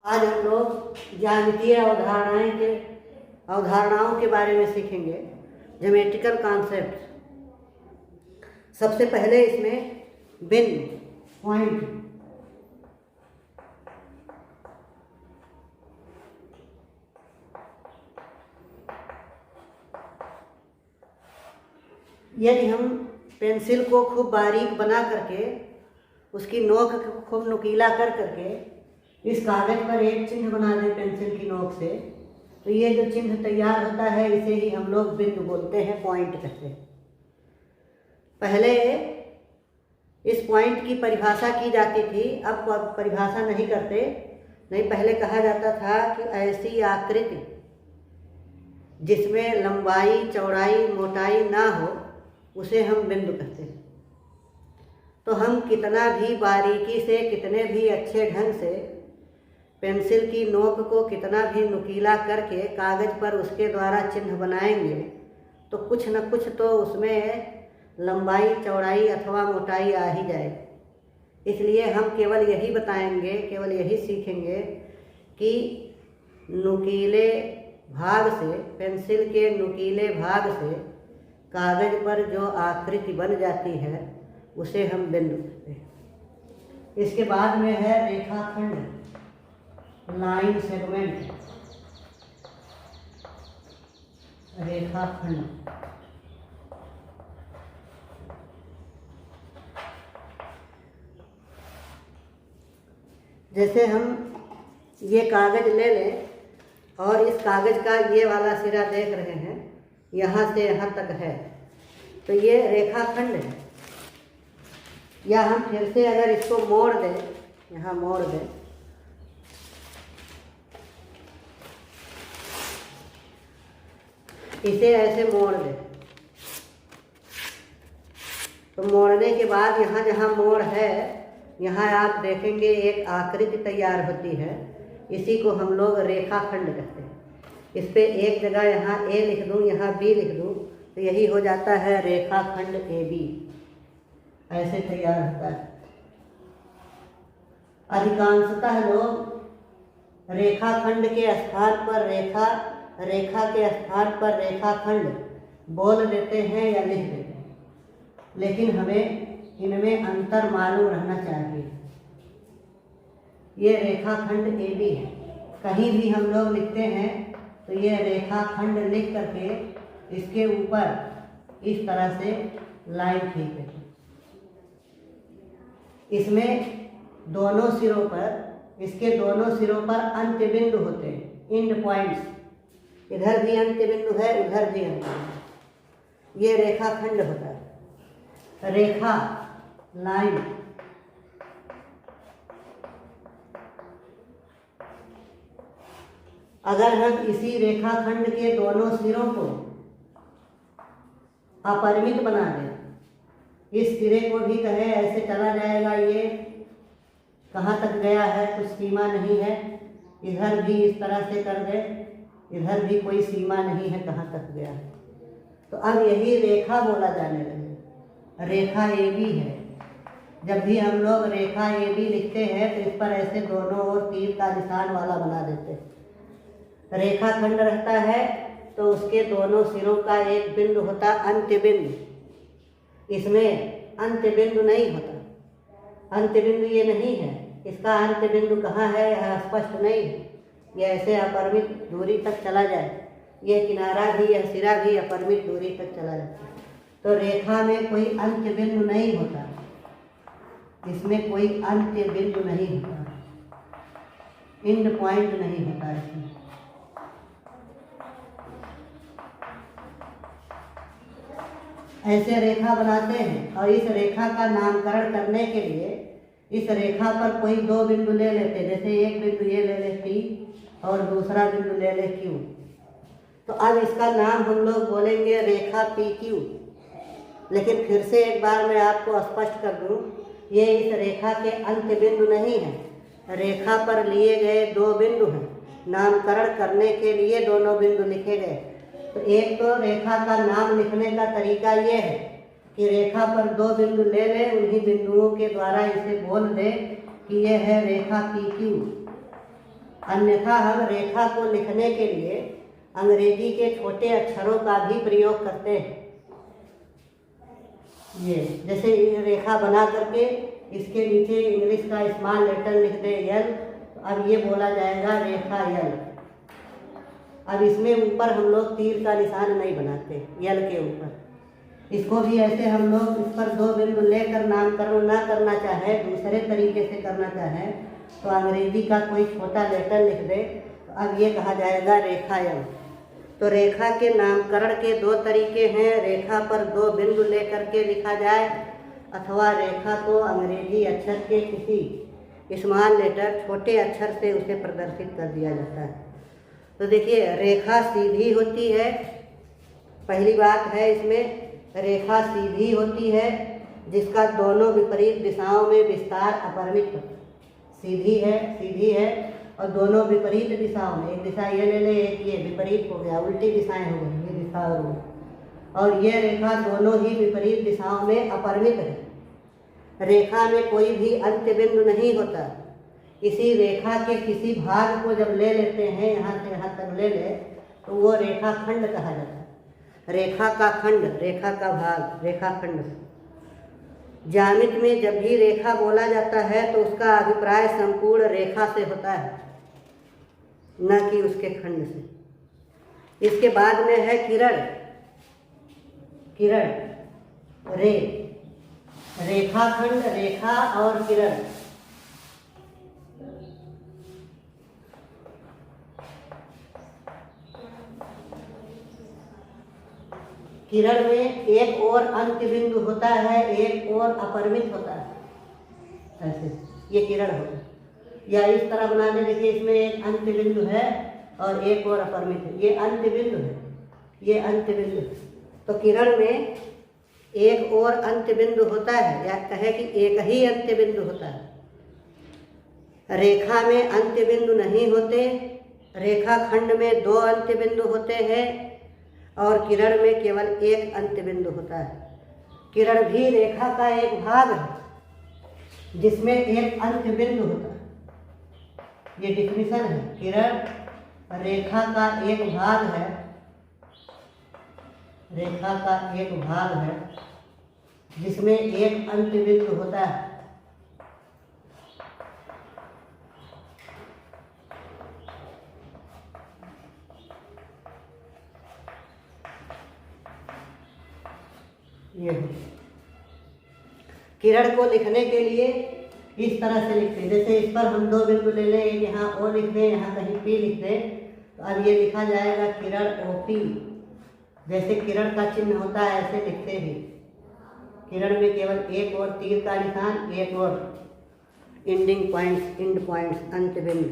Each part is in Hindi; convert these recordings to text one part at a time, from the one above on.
आज हम लोग ज्यामितीय अवधारणाओं के बारे में सीखेंगे, ज्योमेट्रिकल कॉन्सेप्ट। सबसे पहले इसमें बिंदु, पॉइंट, यदि हम पेंसिल को खूब बारीक बना करके उसकी नोक को खूब नुकीला कर करके इस कागज पर एक चिन्ह बना दें पेंसिल की नोक से, तो ये जो चिन्ह तैयार होता है इसे ही हम लोग बिंदु बोलते हैं, पॉइंट कहते हैं। पहले इस पॉइंट की परिभाषा की जाती थी, अब परिभाषा नहीं करते। नहीं, पहले कहा जाता था कि ऐसी आकृति जिसमें लंबाई, चौड़ाई, मोटाई ना हो उसे हम बिंदु कहते हैं। तो हम कितना भी बारीकी से, कितने भी अच्छे ढंग से पेंसिल की नोक को कितना भी नुकीला करके कागज पर उसके द्वारा चिन्ह बनाएंगे तो कुछ न कुछ तो उसमें लंबाई, चौड़ाई अथवा मोटाई आ ही जाए। इसलिए हम केवल यही बताएंगे, केवल यही सीखेंगे कि नुकीले भाग से, पेंसिल के नुकीले भाग से कागज पर जो आकृति बन जाती है उसे हम बिंदु कहते हैं। इसके बाद में है रेखाखंड, लाइन सेगमेंट, रेखाखंड। जैसे हम ये कागज ले लें और इस कागज का ये वाला सिरा देख रहे हैं, यहाँ से यहाँ तक है, तो ये रेखाखंड है। या हम फिर से अगर इसको मोड़ दें, यहाँ मोड़ दें, इसे ऐसे मोड़ दें, तो मोड़ने के बाद यहाँ जहाँ मोड़ है यहाँ आप देखेंगे एक आकृति तैयार होती है। इसी को हम लोग रेखाखंड कहते हैं। इस पे एक जगह यहाँ ए लिख दूँ, यहाँ बी लिख दूँ, तो यही हो जाता है रेखाखंड ए बी। ऐसे तैयार होता है। अधिकांशतः लोग रेखाखंड के स्थान पर रेखा, रेखा के स्थान पर रेखाखंड बोल देते हैं या लिख देते हैं, लेकिन हमें इनमें अंतर मालूम रहना चाहिए। ये रेखाखंड ए बी है। कहीं भी हम लोग लिखते हैं तो ये रेखाखंड लिख करके इसके ऊपर इस तरह से लाइन खींच देते हैं। इसमें दोनों सिरों पर, इसके दोनों सिरों पर अंत्य बिंदु होते हैं, एंड पॉइंट्स। इधर भी अंत्य बिंदु है, उधर भी अंत्य बिंदु। ये रेखाखंड होता है। रेखा, लाइन, अगर हम इसी रेखाखंड के दोनों सिरों को अपरिमित बना दें, इस सिरे को भी कहे ऐसे चला जाएगा, ये कहाँ तक गया है कुछ सीमा नहीं है, इधर भी इस तरह से कर दे, इधर भी कोई सीमा नहीं है कहाँ तक गया है, तो अब यही रेखा बोला जाने लगे। रेखा ए बी है। जब भी हम लोग रेखा ए बी लिखते हैं तो इस पर ऐसे दोनों ओर तीर का निशान वाला बना देते हैं। रेखाखंड रहता है तो उसके दोनों सिरों का एक बिंदु होता अंत्य बिंदु। इसमें अंत्य बिंदु नहीं होता। अंत्य बिंदु ये नहीं है। इसका अंत्य बिंदु कहाँ है यह स्पष्ट नहीं है। यह ऐसे अपरिमित दूरी तक चला जाए, ये किनारा भी, यह सिरा भी अपरिमित दूरी तक चला जाता है। तो रेखा में कोई अंत्य बिंदु नहीं होता, इसमें कोई अंत्य बिंदु नहीं होता, एंड पॉइंट नहीं होता इसमें। ऐसे रेखा बनाते हैं और इस रेखा का नामकरण करने के लिए इस रेखा पर कोई दो बिंदु ले लेते हैं। जैसे एक बिंदु ये ले ले P और दूसरा बिंदु ले ले Q, तो अब इसका नाम हम लोग बोलेंगे रेखा PQ। लेकिन फिर से एक बार मैं आपको स्पष्ट कर दूं, ये इस रेखा के अंत्य बिंदु नहीं है। रेखा पर लिए गए दो बिंदु हैं, नामकरण करने के लिए दोनों बिंदु लिखे गए। तो एक तो रेखा का नाम लिखने का तरीका ये है कि रेखा पर दो बिंदु ले लें, उन्हीं बिंदुओं के द्वारा इसे बोल दें कि यह है रेखा PQ। अन्यथा हम रेखा को लिखने के लिए अंग्रेजी के छोटे अक्षरों का भी प्रयोग करते हैं। ये जैसे रेखा बना करके इसके नीचे इंग्लिश का स्मॉल लेटर लिख दे यल, तो अब ये बोला जाएगा रेखा यल। अब इसमें ऊपर हम लोग तीर का निशान नहीं बनाते यल के ऊपर। इसको भी ऐसे हम लोग इस पर 2 बिंदु लेकर नामकरण ना करना चाहे, दूसरे तरीके से करना चाहे तो अंग्रेजी का कोई छोटा लेटर लिख दे, तो अब ये कहा जाएगा रेखा यल। तो रेखा के नामकरण के 2 तरीके हैं, रेखा पर 2 बिंदु लेकर के लिखा जाए अथवा रेखा को अंग्रेजी अक्षर के किसी स्मॉल लेटर छोटे अक्षर से उसे प्रदर्शित कर दिया जाता है। तो देखिए रेखा सीधी होती है, पहली बात है इसमें रेखा सीधी होती है जिसका दोनों विपरीत दिशाओं में विस्तार अपरिमित होता है। सीधी है और दोनों विपरीत दिशाओं में, एक दिशा ये ले ले, एक ये विपरीत हो गया, उल्टी दिशाएं हो गई, ये दिशा और ये रेखा दोनों ही विपरीत दिशाओं में अपरिमित है। रेखा में कोई भी अंत्य बिंदु नहीं होता। इसी रेखा के किसी भाग को जब ले लेते हैं, यहाँ से यहाँ तक ले ले, तो वो रेखा खंड कहा जाता है। रेखा का खंड, रेखा का भाग, रेखा खंड। ज्यामिति में जब भी रेखा बोला जाता है तो उसका अभिप्राय संपूर्ण रेखा से होता है, न कि उसके खंड से। इसके बाद में है किरण। रेखाखंड, रेखा और किरण। किरण में एक और अंत्य बिंदु होता है, एक और अपरिमित होता है। ऐसे ये किरण होगा, या इस तरह बना दे। देखिए इसमें एक अंत्य बिंदु है और एक और अपरिमित है। ये अंत्य बिंदु है, ये अंत्य बिंदु है। तो किरण में एक और अंत्य बिंदु होता है, या कहे कि एक ही अंत्य बिंदु होता है। रेखा में अंत्य बिंदु नहीं होते, रेखा खंड में 2 अंत्य बिंदु होते हैं और किरण में केवल एक अंत्य बिंदु होता है। किरण भी रेखा का एक भाग है जिसमें एक अंत्य बिंदु होता है। ये डिफिनीशन है, किरण रेखा का एक भाग है, रेखा का एक भाग है जिसमें एक अंत्य बिंदु होता है। ये किरण को लिखने के लिए इस तरह से लिखते हैं। जैसे इस पर हम 2 बिंदु ले लें, एक यहाँ ओ लिख दें, यहाँ कहीं पी लिख दें, तो अब ये लिखा जाएगा किरण ओपी। जैसे किरण का चिन्ह होता है ऐसे लिखते हैं। किरण में केवल एक और तीर का निशान, एक और एंडिंग पॉइंट्स, एंड पॉइंट्स, अंत बिंदु।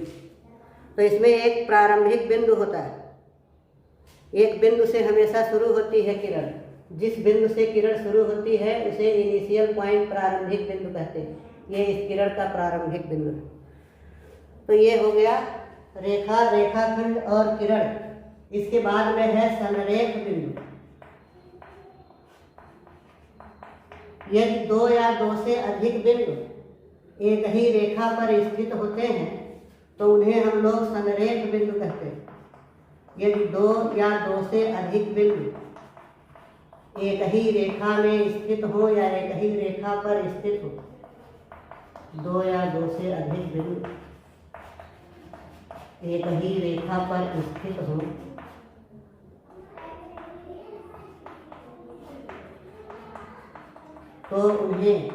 तो इसमें एक प्रारंभिक बिंदु होता है। एक बिंदु से हमेशा शुरू होती है किरण। जिस बिंदु से किरण शुरू होती है उसे इनिशियल पॉइंट, प्रारंभिक बिंदु कहते हैं। ये इस किरण का प्रारंभिक बिंदु है। तो ये हो गया रेखा, रेखाखंड और किरण। इसके बाद में है संरेख बिंदु। यदि 2 या 2 से अधिक बिंदु एक ही रेखा पर स्थित होते हैं तो उन्हें हम लोग संरेख बिंदु कहते हैं। यदि 2 या 2 से अधिक बिंदु एक ही रेखा में स्थित हो या एक ही रेखा पर स्थित हो, 2 या 2 से अधिक बिंदु एक ही रेखा पर स्थित हो तो उन्हें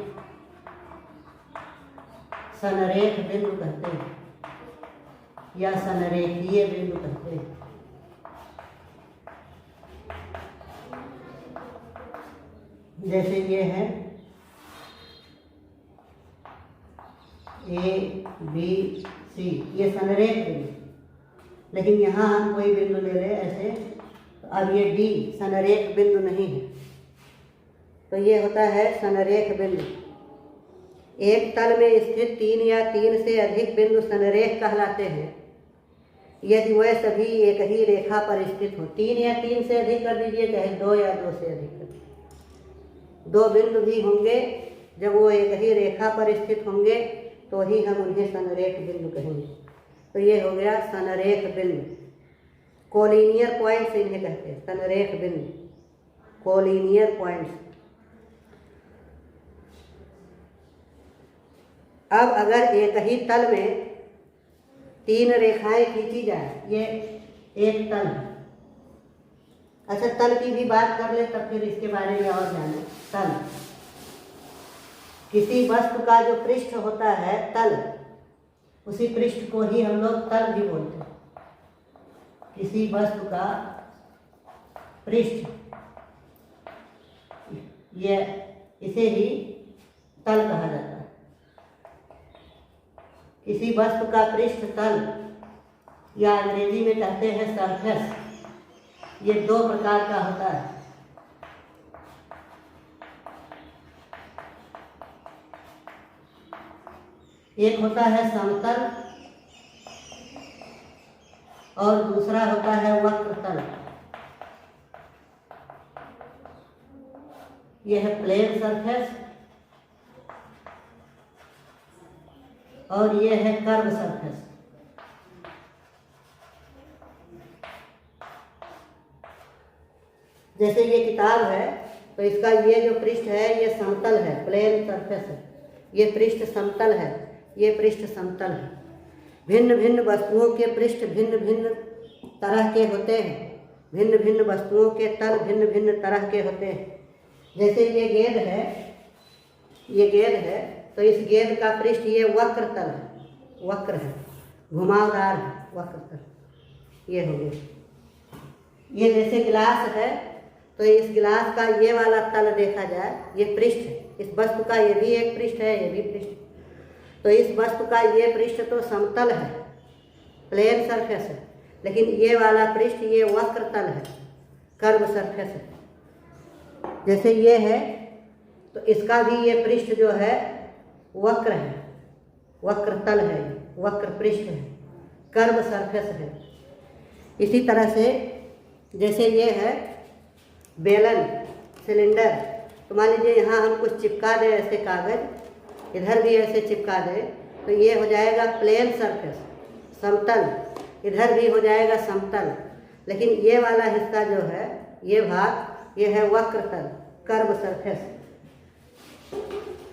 संरेख बिंदु कहते हैं या संरेखीय बिंदु कहते हैं। जैसे ये है A, B, C, ये संरेख बिंदु। लेकिन यहाँ हम कोई बिंदु ले रहे ऐसे, तो अब ये D संरेख बिंदु नहीं है, तो ये होता है संरेख बिंदु। एक तल में स्थित 3 या 3 से अधिक बिंदु संरेख कहलाते हैं यदि वह सभी एक ही रेखा पर स्थित हो। 3 या 3 से अधिक कर दीजिए, चाहे 2 या 2 से अधिक कर दीजिए। 2 बिंदु भी होंगे, जब वो एक ही रेखा पर स्थित होंगे तो ही हम उन्हें संरेख बिंदु कहेंगे। तो ये हो गया संरेख बिंदु। कोलिनियर पॉइंट्स इन्हें कहते हैं, संरेख बिंदु, कोलिनियर पॉइंट्स। अब अगर एक ही तल में 3 रेखाएं खींची जाए, ये एक तल है। अच्छा, तल की भी बात कर ले तब फिर इसके बारे में और जाने। तल, किसी वस्तु का जो पृष्ठ होता है तल, उसी पृष्ठ को ही हम लोग तल भी बोलते हैं। किसी वस्तु का पृष्ठ, ये इसे ही तल कहा जाता है। किसी वस्तु का पृष्ठ तल, या अंग्रेजी में कहते हैं सरफेस, ये 2 प्रकार का होता है। एक होता है समतल और दूसरा होता है वक्र तल। यह है प्लेन सरफेस और यह है कर्व सरफेस। जैसे ये किताब है तो इसका ये जो पृष्ठ है ये समतल है, प्लेन सरफेस है। ये पृष्ठ समतल है, ये पृष्ठ समतल है। भिन्न भिन्न वस्तुओं के पृष्ठ भिन्न भिन्न तरह के होते हैं, भिन्न भिन्न वस्तुओं के तल भिन्न भिन्न तरह के होते हैं। जैसे ये गेंद है, ये गेंद है तो इस गेंद का पृष्ठ ये वक्र तल है, वक्र है, घुमावदार है, वक्र तल ये हो गया। ये जैसे गिलास है तो इस गिलास का ये वाला तल देखा जाए, ये पृष्ठ है, इस वस्तु का ये भी एक पृष्ठ है, ये भी पृष्ठ। तो इस वस्तु का ये पृष्ठ तो समतल है, प्लेन सरफेस है, लेकिन ये वाला पृष्ठ ये वक्र तल है, कर्व सरफेस है। जैसे ये है तो इसका भी ये पृष्ठ जो है वक्र है, वक्र तल है, वक्र पृष्ठ है, कर्व सरफेस है। इसी तरह से जैसे ये है बेलन, सिलेंडर, तो मान लीजिए यहाँ हम कुछ चिपका दें ऐसे कागज, इधर भी ऐसे चिपका दें तो ये हो जाएगा प्लेन सरफेस, समतल, इधर भी हो जाएगा समतल। लेकिन ये वाला हिस्सा जो है, ये भाग, ये है वक्र तल, कर्व सरफेस।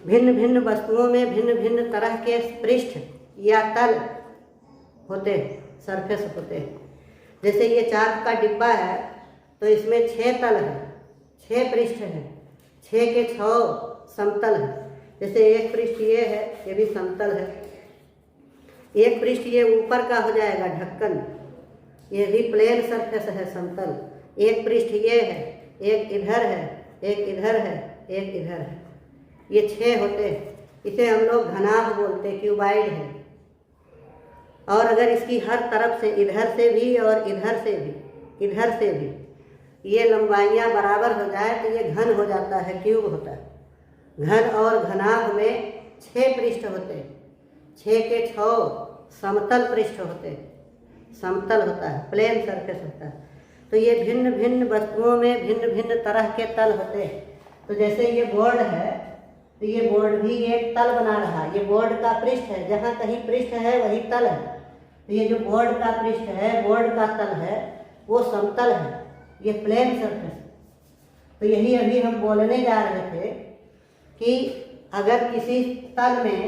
भिन्न भिन्न वस्तुओं में भिन्न भिन्न तरह के पृष्ठ या तल होते हैं, सरफेस होते हैं। जैसे ये चाक का डिब्बा है तो इसमें 6 तल है, 6 पृष्ठ है, 6 के 6 समतल है। जैसे एक पृष्ठ ये है, ये भी समतल है। एक पृष्ठ ये ऊपर का हो जाएगा ढक्कन, ये भी प्लेन सरफेस है, समतल। एक पृष्ठ ये है, एक इधर है, एक इधर है, एक इधर है, ये 6 होते हैं। इसे हम लोग घनाभ बोलते हैं, क्यूबाइड है। और अगर इसकी हर तरफ से, इधर से भी और इधर से भी, इधर से भी ये लंबाइयाँ बराबर हो जाए तो ये घन हो जाता है, क्यूब होता है। घन और घनाभ में 6 पृष्ठ होते हैं, 6 के 6 समतल पृष्ठ होते हैं, समतल होता है, प्लेन सरफेस होता है। तो ये भिन्न भिन्न वस्तुओं में भिन्न भिन्न तरह के तल होते हैं। तो जैसे ये बोर्ड है तो ये बोर्ड भी एक तल बना रहा है, ये बोर्ड का पृष्ठ है, जहाँ कहीं पृष्ठ है वही तल है। तो ये जो बोर्ड का पृष्ठ है, बोर्ड का तल है, वो समतल है, ये प्लेन सरफेस। तो यही अभी हम बोलने जा रहे थे कि अगर किसी तल में,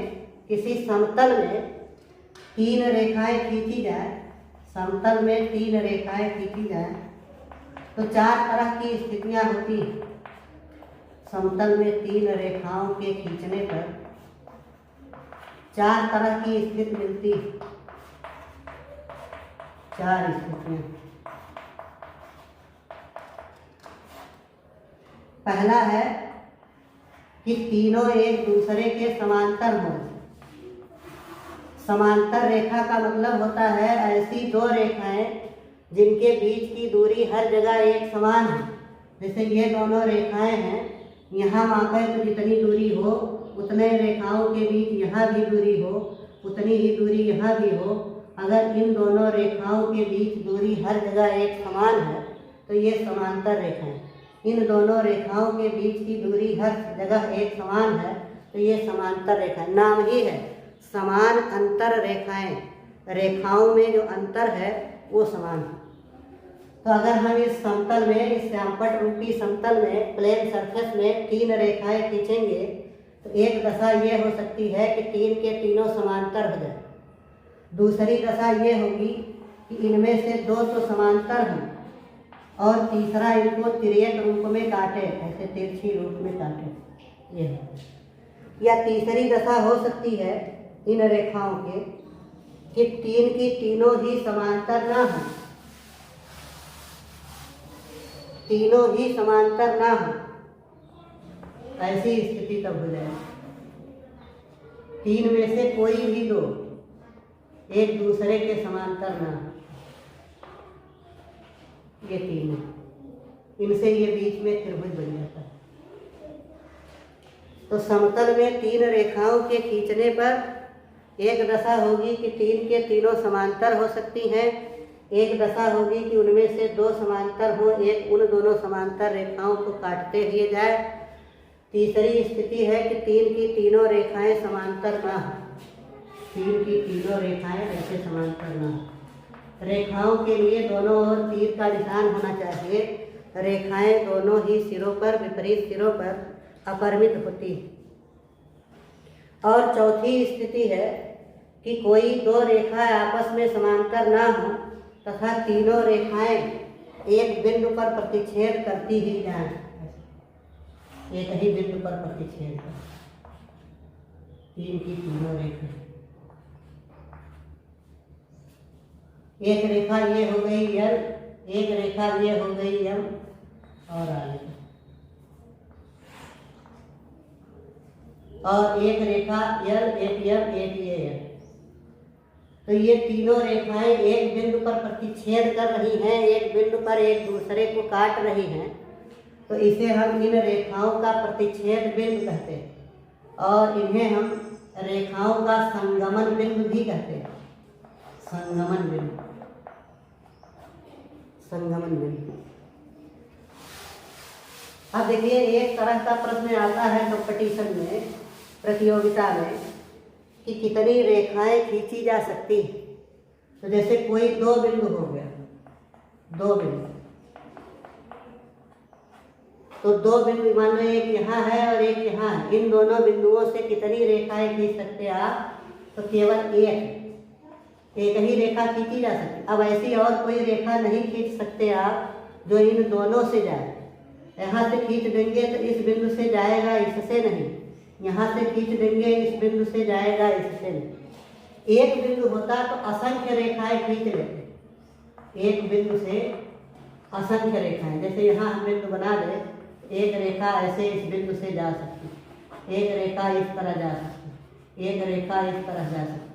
किसी समतल में 3 रेखाएं खींची जाए, समतल में 3 रेखाएं खींची जाए तो 4 तरह की स्थितियां होती हैं। समतल में 3 रेखाओं के खींचने पर 4 तरह की स्थिति मिलती है, 4 स्थितियां। पहला है कि तीनों एक दूसरे के समांतर हो। समांतर रेखा का मतलब होता है ऐसी 2 रेखाएं जिनके बीच की दूरी हर जगह एक समान है। जैसे ये दोनों रेखाएं हैं, यहाँ मापे तो जितनी दूरी हो उतने रेखाओं के बीच यहाँ भी दूरी हो, उतनी ही दूरी यहाँ भी हो। अगर इन दोनों रेखाओं के बीच दूरी हर जगह एक समान है तो ये समांतर रेखाएं। इन दोनों रेखाओं के बीच की दूरी हर जगह एक समान है तो ये समांतर रेखा, नाम ही है समान अंतर रेखाएं। रेखाओं में जो अंतर है वो समान है। तो अगर हम इस समतल में, इस श्यामपट्ट रूपी समतल में, प्लेन सरफेस में 3 रेखाएं खींचेंगे तो एक दशा ये हो सकती है कि 3 के तीनों समांतर हो जाए। दूसरी दशा ये होगी कि इनमें से 2 तो समांतर हों और तीसरा इनको तिर्यक रूप में काटे, ऐसे तिरछी रूप में काटे। ये या तीसरी दशा हो सकती है इन रेखाओं के कि 3 की तीनों ही समांतर ना हो, तीनों ही समांतर ना हो, ऐसी स्थिति तब हो जाए 3 में से कोई भी 2 एक दूसरे के समांतर ना हो। ये 3 है, इनसे ये बीच में त्रिभुज बन जाता है। तो समतल में 3 रेखाओं के खींचने पर एक दशा होगी कि 3 के तीनों समांतर हो सकती हैं, एक दशा होगी कि उनमें से 2 समांतर हो, एक उन दोनों समांतर रेखाओं को काटते हुए जाए। तीसरी स्थिति है कि 3 की तीनों रेखाएं समांतर ना हो, 3 की तीनों रेखाएं ऐसे समांतर ना हो। रेखाओं के लिए दोनों ओर तीर का निशान होना चाहिए। रेखाएं दोनों ही सिरों पर, विपरीत सिरों पर अपरिमित होती है। और चौथी स्थिति है कि कोई 2 रेखाएं आपस में समांतर ना हो तथा तीनों रेखाएं एक बिंदु पर प्रतिच्छेद करती ही जाएं, एक ही बिंदु पर प्रतिच्छेद कर 3 की तीनों रेखाएं। एक रेखा ये हो गई यल, एक रेखा ये हो गई यम और आगे, और एक रेखा यल, एक यम, एक ये यल। तो ये तीनों रेखाएं एक बिंदु पर प्रतिच्छेद कर रही हैं, एक बिंदु पर एक दूसरे को काट रही हैं। तो इसे हम इन रेखाओं का प्रतिच्छेद बिंदु कहते हैं और इन्हें हम रेखाओं का संगमन बिंदु भी कहते हैं। संगमन बिंदु, संगमन बिंदु। अब देखिए, एक तरह का प्रश्न आता है कंपटीशन में, प्रतियोगिता में, कि कितनी रेखाएं खींची जा सकती हैं। तो जैसे कोई 2 बिंदु हो गया, 2 बिंदु, तो 2 बिंदु मान लो एक यहाँ है और एक यहाँ है, इन दोनों बिंदुओं से कितनी रेखाएं खींच सकते हैं आप? तो केवल एक ही रेखा खींची जा सकती। अब ऐसी और कोई रेखा नहीं खींच सकते आप जो इन दोनों से जाए। यहाँ से खींच देंगे तो इस बिंदु से जाएगा, इससे नहीं। यहाँ से खींच देंगे, इस बिंदु से जाएगा, इससे नहीं। एक बिंदु होता तो असंख्य रेखाएं खींच लेते, एक बिंदु से असंख्य रेखाएं। जैसे यहाँ हम बिंदु बना दें, एक रेखा ऐसे इस बिंदु से जा सकती, एक रेखा इस तरह जा सकती, एक रेखा इस तरह जा सकती।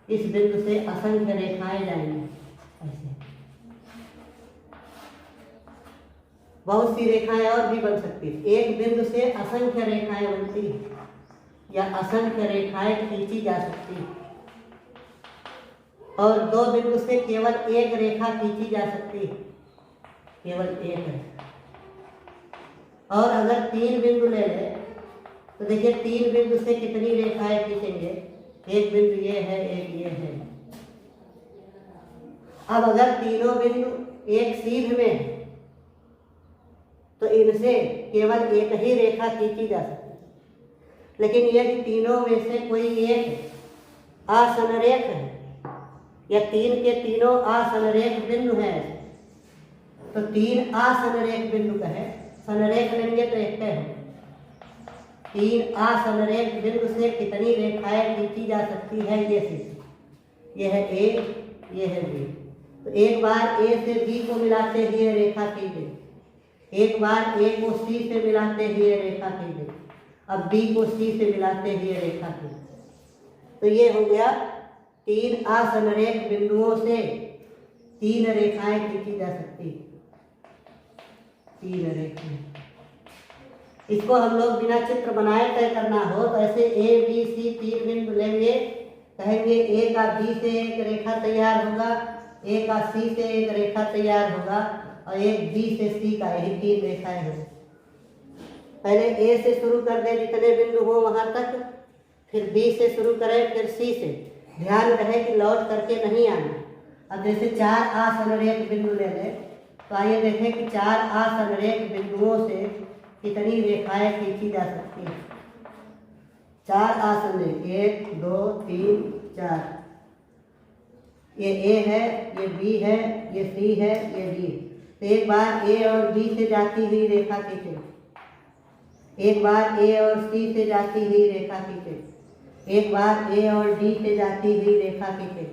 इस बिंदु से असंख्य रेखाएं जाएंगी ऐसे। बहुत सी रेखाएं और भी बन सकती है। एक बिंदु से असंख्य रेखाएं बनती हैं या असंख्य रेखाएं खींची जा सकती हैं। और 2 बिंदु से केवल एक रेखा खींची जा सकती है, केवल एक रेखा। और अगर 3 बिंदु ले लें तो देखिए 3 बिंदु से कितनी रेखाएं खींचेंगे? एक बिंदु ये है, एक ये है। अब अगर तीनों बिंदु एक सीध में है तो इनसे केवल एक ही रेखा खींची जा सकती है। लेकिन यदि तीनों में से कोई एक असनरेख है या 3 के तीनों असनरेख बिंदु हैं, तो 3 असनरेख बिंदु कहे, सनरेख लेंगे तो एक है। 3 असनरेख बिंदु से कितनी रेखाएं खींची जा सकती है? ये सीधी, ये है ए, ये है बी। तो एक बार ए से बी को मिलाते हुए रेखा खींचे, एक बार ए को सी से मिलाते हुए रेखा खींचे, अब बी को सी से मिलाते हुए रेखा खींचे। तो ये हो गया 3 असनरेख बिंदुओं से 3 रेखाएं खींची जा सकती, 3 रेखाएं। इसको हम लोग बिना चित्र बनाए तय करना हो तो ऐसे ए बी सी 3 बिंदु लेंगे, कहेंगे ए का बी से एक रेखा तैयार होगा, ए का सी से एक रेखा तैयार होगा और एक बी से सी का, यही 3 रेखाएं हैं। पहले ए से शुरू कर दें जितने बिंदु हो वहां तक, फिर बी से शुरू करें, फिर सी से। ध्यान रहे कि लौट करके नहीं आना। अब जैसे 4 असंरेख बिंदु ले लें, तो आइए देखें कि 4 असंरेख बिंदुओं से कितनी रेखाएं खींची जा सकती हैं। 4 असंरेख, 1 2 3 4, ये ए है, ये बी है, ये सी है, ये डी। तो एक बार ए और बी से जाती हुई रेखा खींचे, एक बार ए और सी से जाती हुई रेखा खींचे, एक बार ए और डी से जाती हुई रेखा खींचे।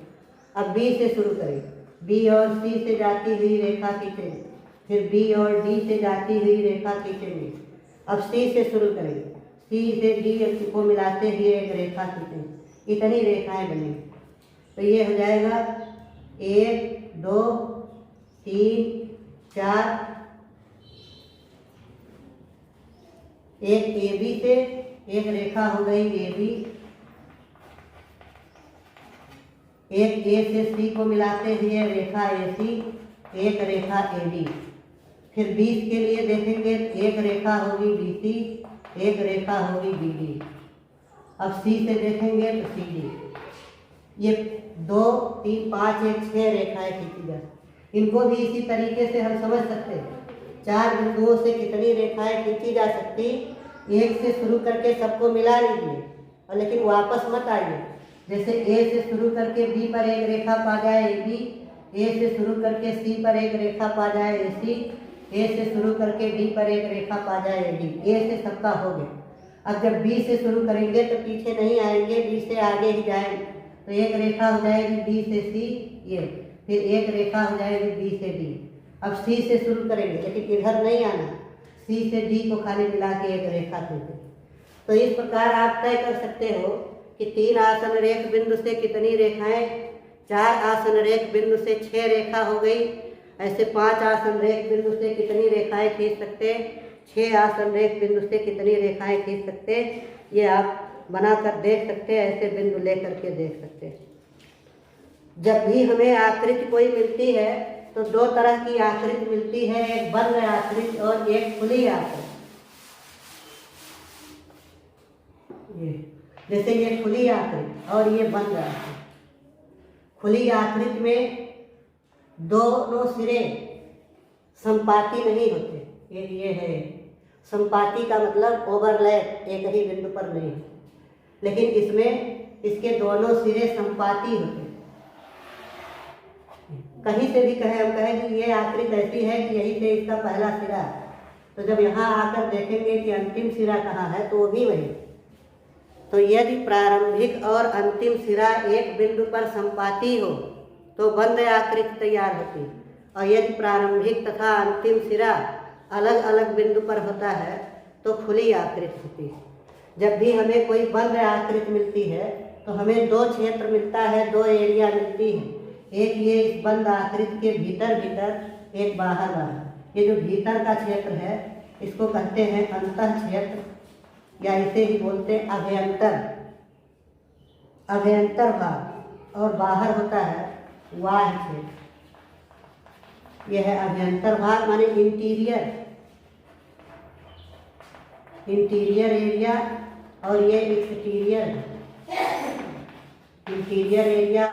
अब बी से शुरू करें, बी और सी से जाती हुई रेखा खींचे, फिर बी और डी से जाती हुई रेखा खींचेंगे। अब सी से शुरू करें, सी से डी को मिलाते हुए एक रेखा खींचें। इतनी रेखाएं बनेंगी। तो ये हो जाएगा 1 2 3 4, एक ए बी से एक रेखा हो गई ए बी, एक ए से सी को मिलाते हुए रेखा ए सी, एक रेखा ए डी। फिर 20 के लिए देखेंगे, एक रेखा होगी बी सी, एक रेखा होगी बी डी। अब सी से देखेंगे तो सी डी। ये 2 3 5 1 6 रेखाएं खींची जा, इनको भी इसी तरीके से हम समझ सकते हैं। 4 बिंदुओं से कितनी रेखाएं खींची जा सकती, एक से शुरू करके सबको मिला लीजिए, और लेकिन वापस मत आइए। जैसे ए से शुरू करके बी पर एक रेखा पा जाए ए बी, ए से शुरू करके सी पर एक रेखा पा जाए ए सी, ए से शुरू करके डी पर एक रेखा पा जाए ए डी। ए से सबका हो गया। अब जब बी से शुरू करेंगे तो पीछे नहीं आएंगे, बी से आगे ही जाएंगे। तो एक रेखा हो जाएगी बी से सी, ये फिर एक रेखा हो जाएगी बी से डी। अब सी से शुरू करेंगे, लेकिन इधर नहीं आना, सी से डी को खाली मिला के एक रेखा खींचे। तो इस प्रकार आप तय कर सकते हो कि 3 आसनरेख बिंदु से कितनी रेखाएं, 4 आसनरेख बिंदु से 6 रेखा हो गई। ऐसे 5 आसनरेख बिंदु से कितनी रेखाएं खींच सकते, 6 आसनरेख बिंदु से कितनी रेखाएं खींच सकते, ये आप बनाकर देख सकते हैं, ऐसे बिंदु लेकर के देख सकते हैं। जब भी हमें आकृति कोई मिलती है तो 2 तरह की आकृति मिलती है, एक बंद आकृति और एक खुली आकृति। ये जैसे ये खुली आकृति और ये बंद आकृति। खुली आकृति में दोनों सिरे संपाती नहीं होते। एक ये है, संपाती का मतलब ओवरलैप, एक ही बिंदु पर नहीं है, लेकिन इसमें इसके दोनों सिरे संपाती होते हैं। कहीं से भी हम कहें कि ये आकृति ऐसी है कि यही से इसका पहला सिरा है, तो जब यहाँ आकर देखेंगे कि अंतिम सिरा कहाँ है तो वो भी वही। तो यदि प्रारंभिक और अंतिम सिरा एक बिंदु पर संपाती हो तो बंद आकृति तैयार होती है, और यदि प्रारंभिक तथा अंतिम सिरा अलग अलग बिंदु पर होता है तो खुली आकृति होती है। जब भी हमें कोई बंद आकृति मिलती है तो हमें 2 क्षेत्र मिलता है, 2 एरिया मिलती है। एक ये इस बंद आकृति के भीतर भीतर, एक बाहर बाहर। ये जो भीतर का क्षेत्र है इसको कहते हैं अंतः क्षेत्र, या इसे ही बोलते हैं अभ्यंतर, अभ्यंतर भाग। और बाहर होता है बाह्य क्षेत्र। यह है अभ्यंतर भाग, माने इंटीरियर, इंटीरियर एरिया, और ये एक्सटीरियर, इंटीरियर एरिया